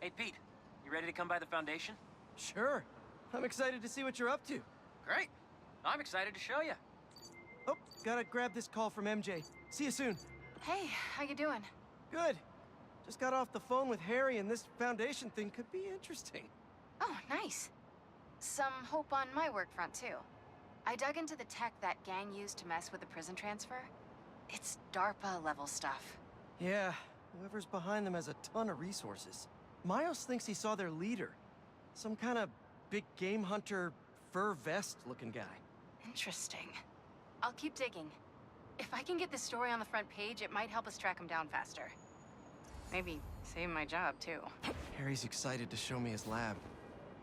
Hey, Pete, you ready to come by the Foundation? Sure. I'm excited to see what you're up to. Great. I'm excited to show you. Oh, gotta grab this call from MJ. See you soon. Hey, how you doing? Good. Just got off the phone with Harry, and this Foundation thing could be interesting. Oh, nice. Some hope on my work front, too. I dug into the tech that gang used to mess with the prison transfer. It's DARPA-level stuff. Yeah, whoever's behind them has a ton of resources. Miles thinks he saw their leader. Some kind of big game hunter, fur vest-looking guy. Interesting. I'll keep digging. If I can get this story on the front page, it might help us track him down faster. Maybe save my job, too. Harry's excited to show me his lab.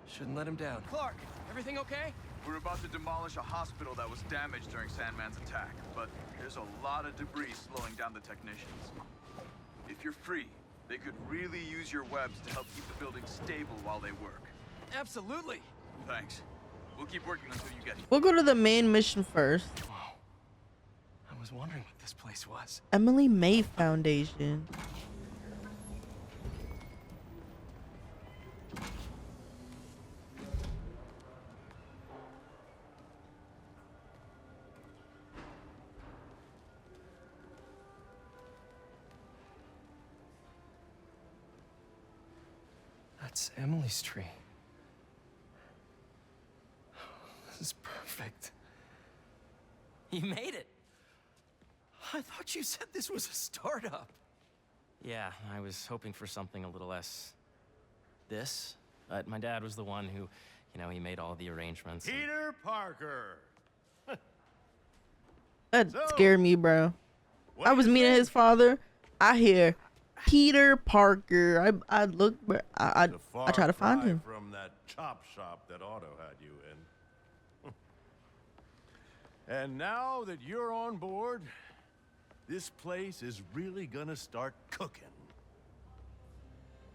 Shouldn't let him down. Clark, everything okay? We're about to demolish a hospital that was damaged during Sandman's attack, but there's a lot of debris slowing down the technicians. If you're free, they could really use your webs to help keep the building stable while they work. Absolutely. Thanks. We'll keep working until you get here. We'll go to the main mission first. Whoa. I was wondering what this place was. Emily May Foundation. That's Emily's tree. This is perfect. You made it. I thought you said this was a startup. Yeah, I was hoping for something a little less... this. But my dad was the one who, he made all the arrangements. Peter Parker. That scared me, bro. I was meeting his father. I hear Peter Parker. I look, I try to find him. From that chop shop that Otto had you in. And now that you're on board, this place is really gonna start cooking.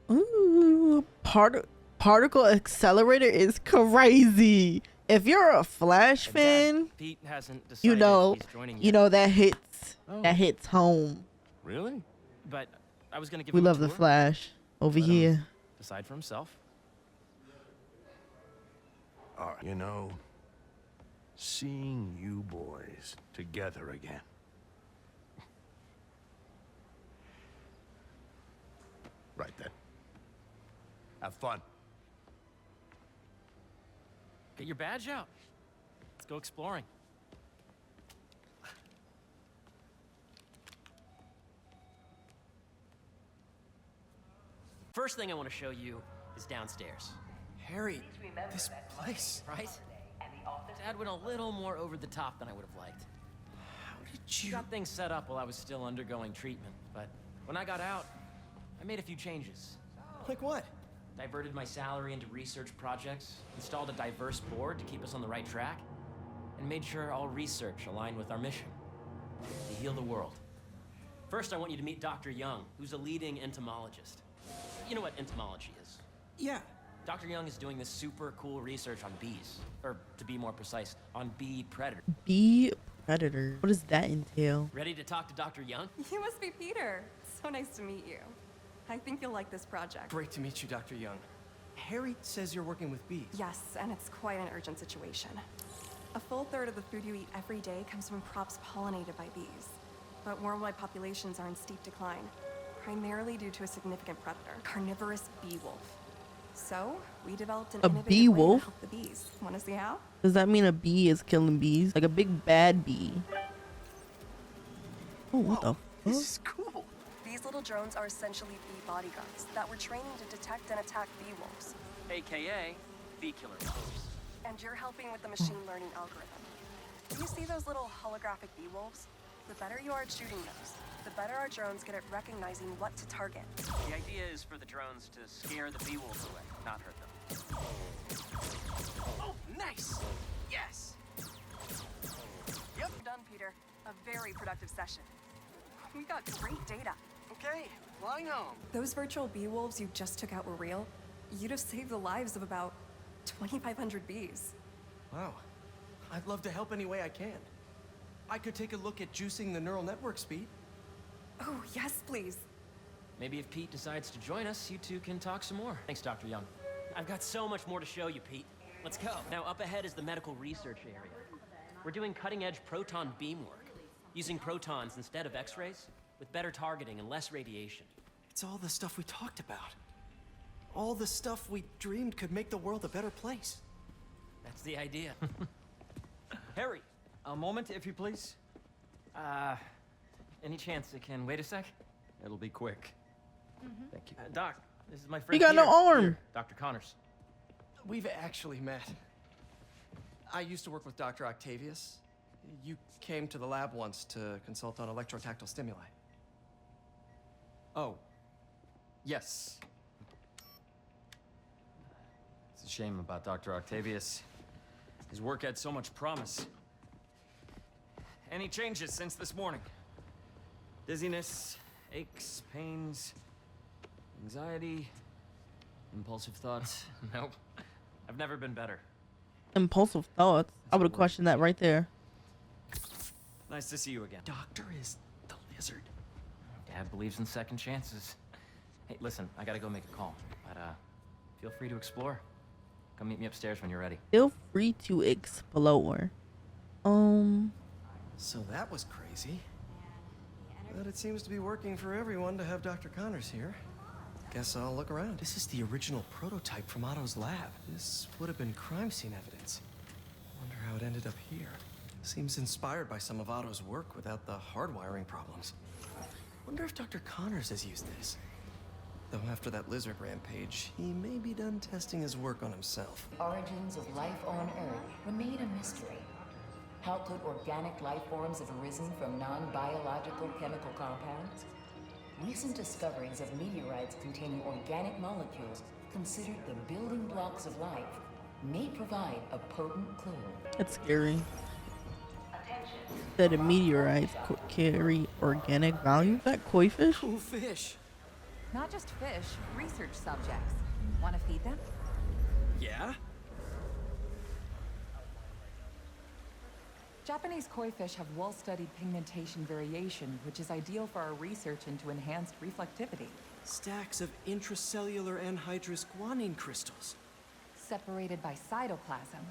Ooh, particle accelerator is crazy. If you're a Flash fan, Pete hasn't decided you know, he's joining you know that hits home. Really? But I was gonna give We him a love the tour. Flash over Let him here. decide for himself. You know, seeing you boys together again. Right then. Have fun. Get your badge out. Let's go exploring. First thing I want to show you is downstairs. Harry, this place. Right? Dad went a little more over the top than I would have liked. How did He you... got things set up while I was still undergoing treatment, but when I got out, I made a few changes. Like what? Diverted my salary into research projects, installed a diverse board to keep us on the right track, and made sure all research aligned with our mission, to heal the world. First, I want you to meet Dr. Young, who's a leading entomologist. You know what entomology is? Yeah. Dr. Young is doing this super cool research on bees, or to be more precise, on bee predators. Bee predator. What does that entail? Ready to talk to Dr. Young? You must be Peter. So nice to meet you. I think you'll like this project. Great to meet you, Dr. Young. Harry says you're working with bees. Yes, and it's quite an urgent situation. A full third of the food you eat every day comes from crops pollinated by bees. But worldwide populations are in steep decline, primarily due to a significant predator, carnivorous bee wolf. So, we developed an A innovative bee way to wolf? help the bees. Want to see how? Does that mean a bee is killing bees? Like a big bad bee? Oh, what the This fuck? is cool. These little drones are essentially bee bodyguards that were training to detect and attack bee wolves. AKA bee killer wolves. And you're helping with the machine learning algorithm. Do you see those little holographic bee wolves? The better you are at shooting those, the better our drones get at recognizing what to target. The idea is for the drones to scare the bee wolves away, not hurt them. Oh, nice! Yes! Yep. Done, Peter. A very productive session. We got great data. Okay, flying home. Those virtual bee wolves you just took out were real. You'd have saved the lives of about 2,500 bees. Wow. I'd love to help any way I can. I could take a look at juicing the neural network speed. Oh, yes, please. Maybe if Pete decides to join us, you two can talk some more. Thanks, Dr. Young. I've got so much more to show you, Pete. Let's go. Now, up ahead is the medical research area. We're doing cutting-edge proton beam work, using protons instead of X-rays, with better targeting and less radiation. It's all the stuff we talked about. All the stuff we dreamed could make the world a better place. That's the idea. Harry! A moment, if you please. Any chance it can wait a sec? It'll be quick. Thank you. Doc, this is my friend He got no Peter. arm. Here, Dr. Connors. We've actually met. I used to work with Dr. Octavius. You came to the lab once to consult on electrotactile stimuli. Oh. Yes. It's a shame about Dr. Octavius. His work had so much promise. Any changes since this morning? Dizziness, aches, pains, anxiety, impulsive thoughts. Nope. I've never been better. Impulsive thoughts. I would have questioned that right there. Nice to see you again. Doctor is the lizard. Dad believes in second chances. Hey, listen, I gotta go make a call. But, feel free to explore. Come meet me upstairs when you're ready. Feel free to explore. So that was crazy. But it seems to be working for everyone to have Dr. Connors here. Guess I'll look around. This is the original prototype from Otto's lab. This would have been crime scene evidence. Wonder how it ended up here. Seems inspired by some of Otto's work without the hardwiring problems. Wonder if Dr. Connors has used this. Though after that lizard rampage, he may be done testing his work on himself. Origins of life on Earth remain a mystery. How could organic life forms have arisen from non-biological chemical compounds? Recent discoveries of meteorites containing organic molecules considered the building blocks of life may provide a potent clue. That's scary. That a meteorite could carry organic value. Is that koi fish? Cool fish. Not just fish, research subjects. Want to feed them? Yeah? Japanese koi fish have well-studied pigmentation variation, which is ideal for our research into enhanced reflectivity. Stacks of intracellular anhydrous guanine crystals. Separated by cytoplasm,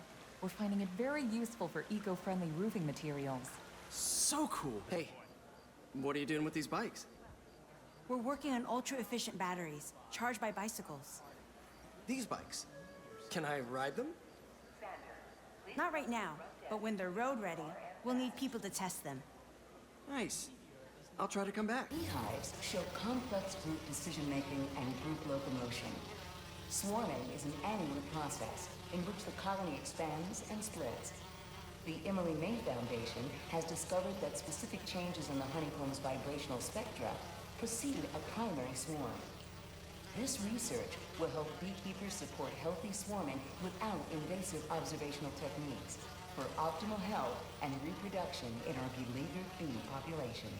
we're finding it very useful for eco-friendly roofing materials. So cool. Hey, what are you doing with these bikes? We're working on ultra-efficient batteries, charged by bicycles. These bikes. Can I ride them? Not right now, but when they're road ready, we'll need people to test them. Nice. I'll try to come back. Beehives show complex group decision-making and group locomotion. Swarming is an annual process in which the colony expands and splits. The Emily May Foundation has discovered that specific changes in the honeycomb's vibrational spectra precede a primary swarm. This research will help beekeepers support healthy swarming without invasive observational techniques for optimal health and reproduction in our beleaguered bee population.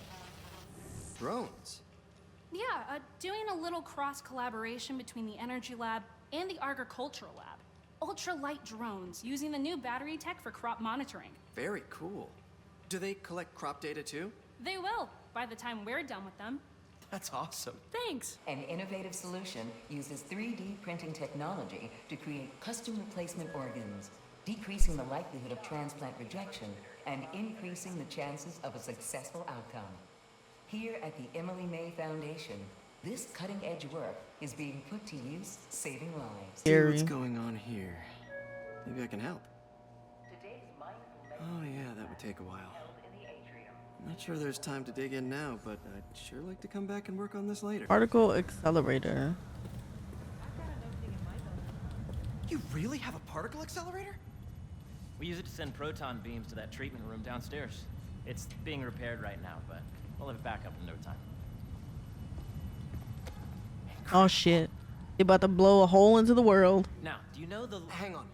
Drones? Yeah, doing a little cross-collaboration between the Energy Lab and the Agricultural Lab. Ultralight drones using the new battery tech for crop monitoring. Very cool. Do they collect crop data too? They will, by the time we're done with them. That's awesome. Thanks. An innovative solution uses 3D printing technology to create custom replacement organs, decreasing the likelihood of transplant rejection and increasing the chances of a successful outcome. Here at the Emily May Foundation, this cutting-edge work is being put to use, saving lives. See what's going on here. Maybe I can help. Oh yeah, that would take a while. Not sure there's time to dig in now, but I'd sure like to come back and work on this later. Particle accelerator. You really have a particle accelerator? We use it to send proton beams to that treatment room downstairs. It's being repaired right now, but we'll have it back up in no time. Oh shit. They about to blow a hole into the world. Now, do you know the... Hang on.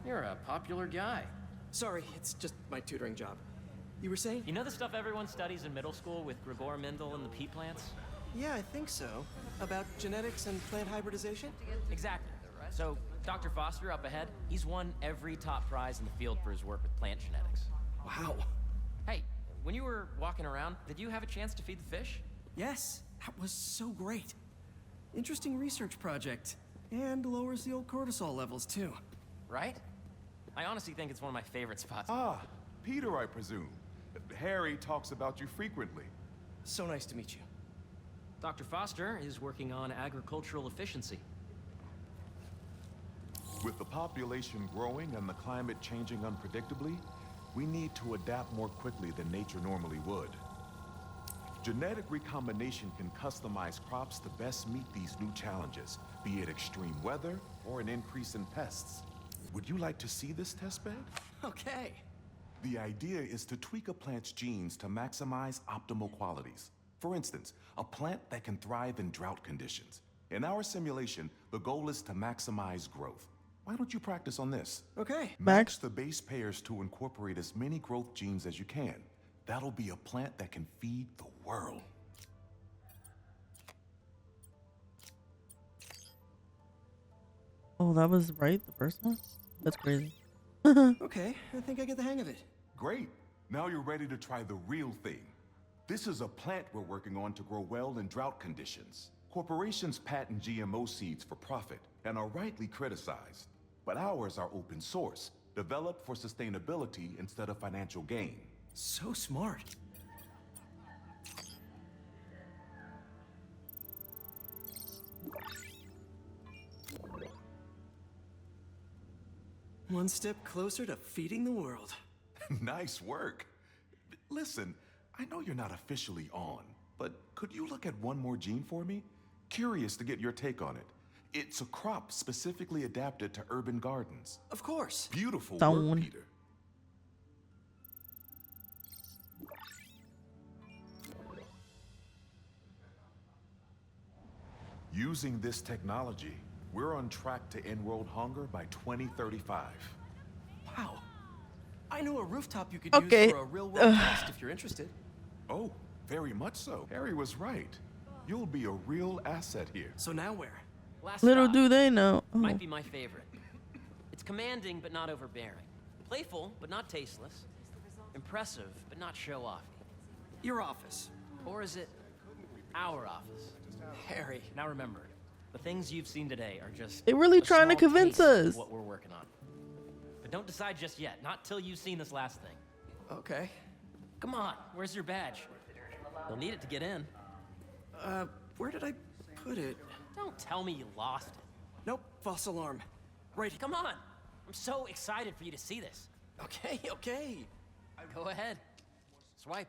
You're a popular guy. Sorry, it's just my tutoring job. You were saying? You know the stuff everyone studies in middle school with Gregor Mendel and the pea plants? Yeah, I think so. About genetics and plant hybridization? Exactly. So, Dr. Foster up ahead, he's won every top prize in the field for his work with plant genetics. Wow. Hey, when you were walking around, did you have a chance to feed the fish? Yes, That was so great. Interesting research project. And lowers the old cortisol levels, too. Right? I honestly think it's one of my favorite spots. Ah, Peter, I presume. Harry talks about you frequently. So nice to meet you. Dr. Foster is working on agricultural efficiency. With the population growing and the climate changing unpredictably, we need to adapt more quickly than nature normally would. Genetic recombination can customize crops to best meet these new challenges, be it extreme weather or an increase in pests. Would you like to see this testbed? Okay. The idea is to tweak a plant's genes to maximize optimal qualities. For instance, a plant that can thrive in drought conditions. In our simulation, the goal is to maximize growth. Why don't you practice on this? Okay. Match the base pairs to incorporate as many growth genes as you can. That'll be a plant that can feed the world. Oh, that was right, the first one? That's crazy. Okay, I think I get the hang of it. Great. Now you're ready to try the real thing. This is a plant we're working on to grow well in drought conditions. Corporations patent GMO seeds for profit and are rightly criticized. But ours are open source, developed for sustainability instead of financial gain. So smart. One step closer to feeding the world. Nice work. Listen, I know you're not officially on, but could you look at one more gene for me? Curious to get your take on it. It's a crop specifically adapted to urban gardens. Of course. Beautiful Don't. work, Peter. Using this technology, we're on track to end world hunger by 2035. Wow. I know a rooftop you could Okay. use for a real-world test if you're interested. Oh, very much so. Harry was right. You'll be a real asset here. So now where? Last Little stop do they know. Oh. might be my favorite. It's commanding but not overbearing. Playful but not tasteless. Impressive but not show-offy. Your office. Or is it our office? Harry. Now remember, the things you've seen today are just They really a trying to small convince taste of us. what we're working on. But don't decide just yet, not till you've seen this last thing. Okay. Come on, where's your badge? You'll need it to get in. Where did I put it? Don't tell me you lost it. Nope, false alarm. Right. Come on, I'm so excited for you to see this. Okay, okay. Go ahead, swipe.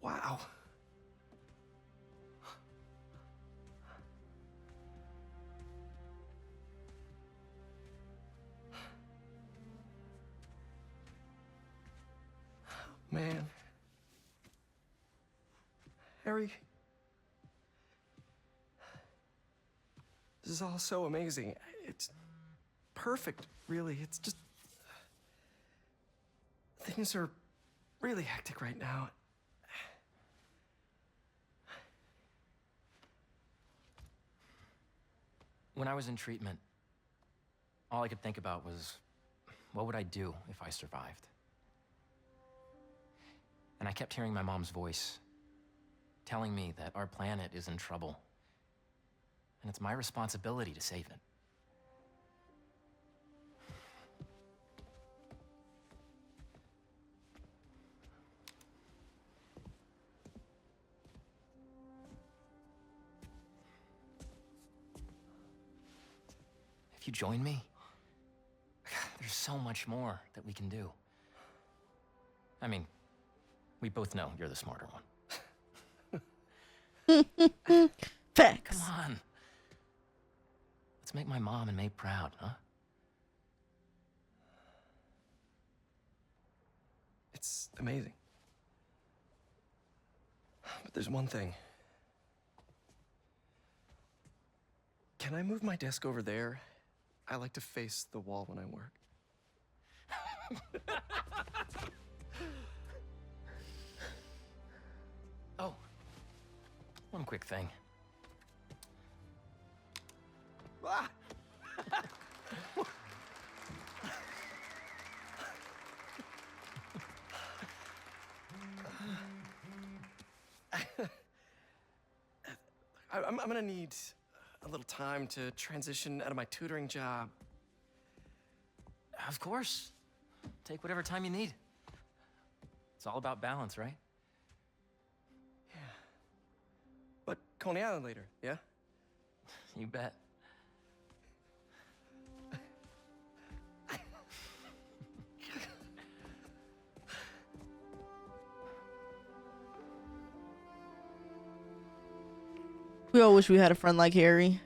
Wow. Man. Harry. This is all so amazing. It's perfect, really. It's just... Things are really hectic right now. When I was in treatment, all I could think about was, what would I do if I survived? And I kept hearing my mom's voice, telling me that our planet is in trouble, and it's my responsibility to save it. If you join me, there's so much more that we can do. I mean, we both know you're the smarter one. Facts. Come on. Let's make my mom and May proud, huh? It's amazing. But there's one thing. Can I move my desk over there? I like to face the wall when I work. Oh, one quick thing. Ah! I'm gonna need a little time to transition out of my tutoring job. Of course. Take whatever time you need. It's all about balance, right? Yeah. But Coney Island later, yeah? You bet. We all wish we had a friend like Harry.